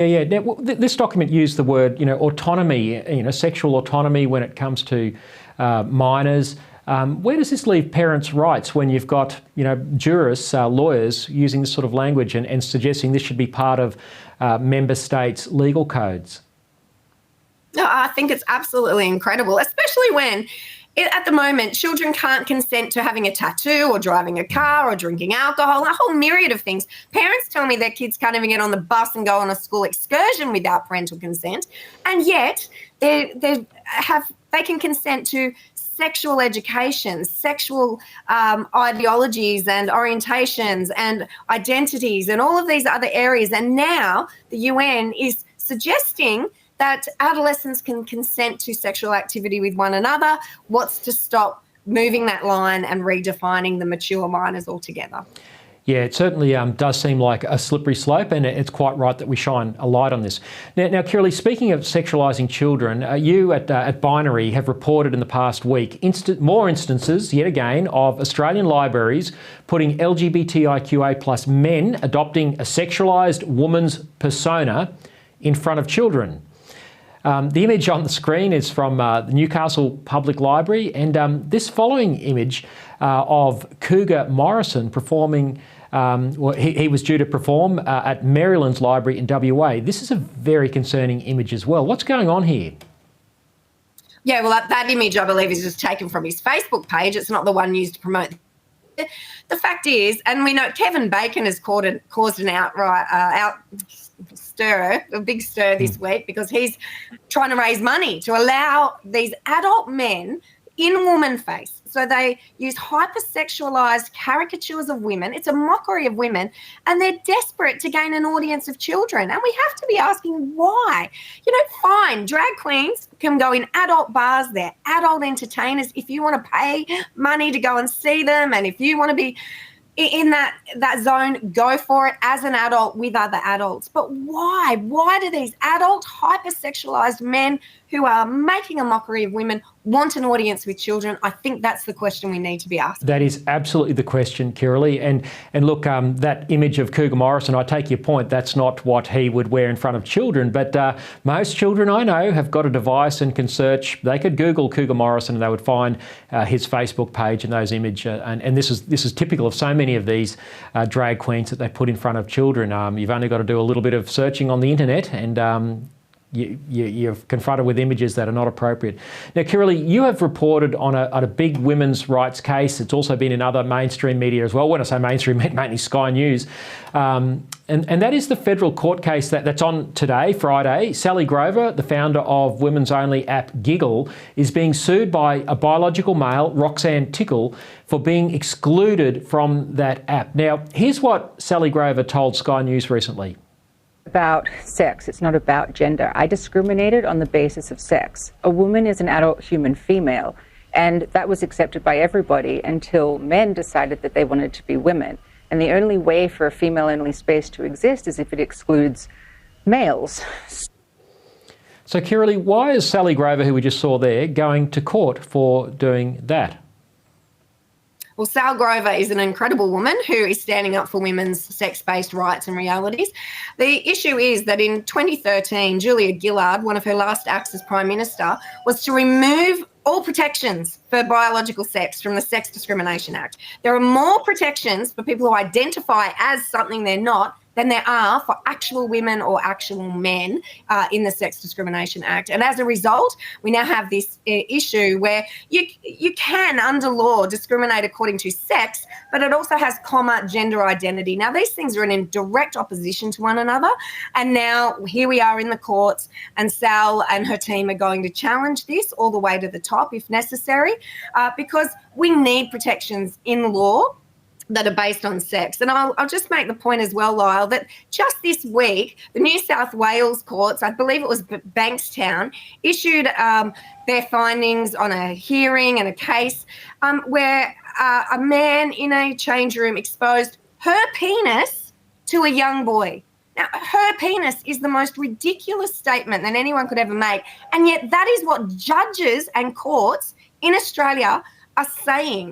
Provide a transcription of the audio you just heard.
Yeah. Now, this document used the word, autonomy, sexual autonomy when it comes to minors. Where does this leave parents' rights when you've got, jurists, lawyers using this sort of language and suggesting this should be part of member states' legal codes? No, I think it's absolutely incredible, especially when at the moment children can't consent to having a tattoo or driving a car or drinking alcohol, a whole myriad of things. Parents tell me their kids can't even get on the bus and go on a school excursion without parental consent, and yet they can consent to sexual education, sexual ideologies and orientations and identities and all of these other areas. And now the UN is suggesting that adolescents can consent to sexual activity with one another. What's to stop moving that line and redefining the mature minors altogether? Yeah, it certainly does seem like a slippery slope, and it's quite right that we shine a light on this. Now Kirralie, speaking of sexualising children, you at Binary have reported in the past week more instances, yet again, of Australian libraries putting LGBTIQA plus men adopting a sexualised woman's persona in front of children. The image on the screen is from the Newcastle Public Library, and this following image of Cougar Morrison performing, he was due to perform at Maryland's Library in WA. This is a very concerning image as well. What's going on here? Yeah, well, that image, I believe, is just taken from his Facebook page. It's not the one used to promote. The fact is, and we know Kevin Bacon has caused an a big stir this week, because he's trying to raise money to allow these adult men in woman face. So they use hypersexualized caricatures of women. It's a mockery of women, and they're desperate to gain an audience of children. And we have to be asking why. Fine, drag queens can go in adult bars. They're adult entertainers. If you want to pay money to go and see them, and if you want to be in that zone, go for it as an adult with other adults. But why? Why do these adult hypersexualized men who are making a mockery of women want an audience with children? I think that's the question we need to be asking. That is absolutely the question, Kirralie. And look, that image of Cougar Morrison, I take your point, that's not what he would wear in front of children, but most children I know have got a device and can search. They could Google Cougar Morrison and they would find his Facebook page and those images. And this is typical of so many of these drag queens that they put in front of children. You've only got to do a little bit of searching on the internet, and you're confronted with images that are not appropriate. Now, Kirralie, you have reported on a big women's rights case. It's also been in other mainstream media as well. When I say mainstream, I mean mainly Sky News. And that is the federal court case that's on today, Friday. Sally Grover, the founder of women's only app Giggle, is being sued by a biological male, Roxanne Tickle, for being excluded from that app. Now, here's what Sally Grover told Sky News recently. About sex, it's not about gender. I discriminated on the basis of sex. A woman is an adult human female, and that was accepted by everybody until men decided that they wanted to be women. And the only way for a female-only space to exist is if it excludes males. So, Kirralie, why is Sally Grover, who we just saw there, going to court for doing that? Well, Sal Grover is an incredible woman who is standing up for women's sex-based rights and realities. The issue is that in 2013, Julia Gillard, one of her last acts as Prime Minister, was to remove all protections for biological sex from the Sex Discrimination Act. There are more protections for people who identify as something they're not than there are for actual women or actual men in the Sex Discrimination Act. And as a result, we now have this issue where you can, under law, discriminate according to sex, but it also has gender identity. Now, these things are in direct opposition to one another. And now here we are in the courts, and Sal and her team are going to challenge this all the way to the top if necessary, because we need protections in law that are based on sex. And I'll just make the point as well, Lyle, that just this week, the New South Wales courts, I believe it was Bankstown, issued their findings on a hearing and a case where a man in a change room exposed her penis to a young boy. Now, her penis is the most ridiculous statement that anyone could ever make, and yet that is what judges and courts in Australia are saying.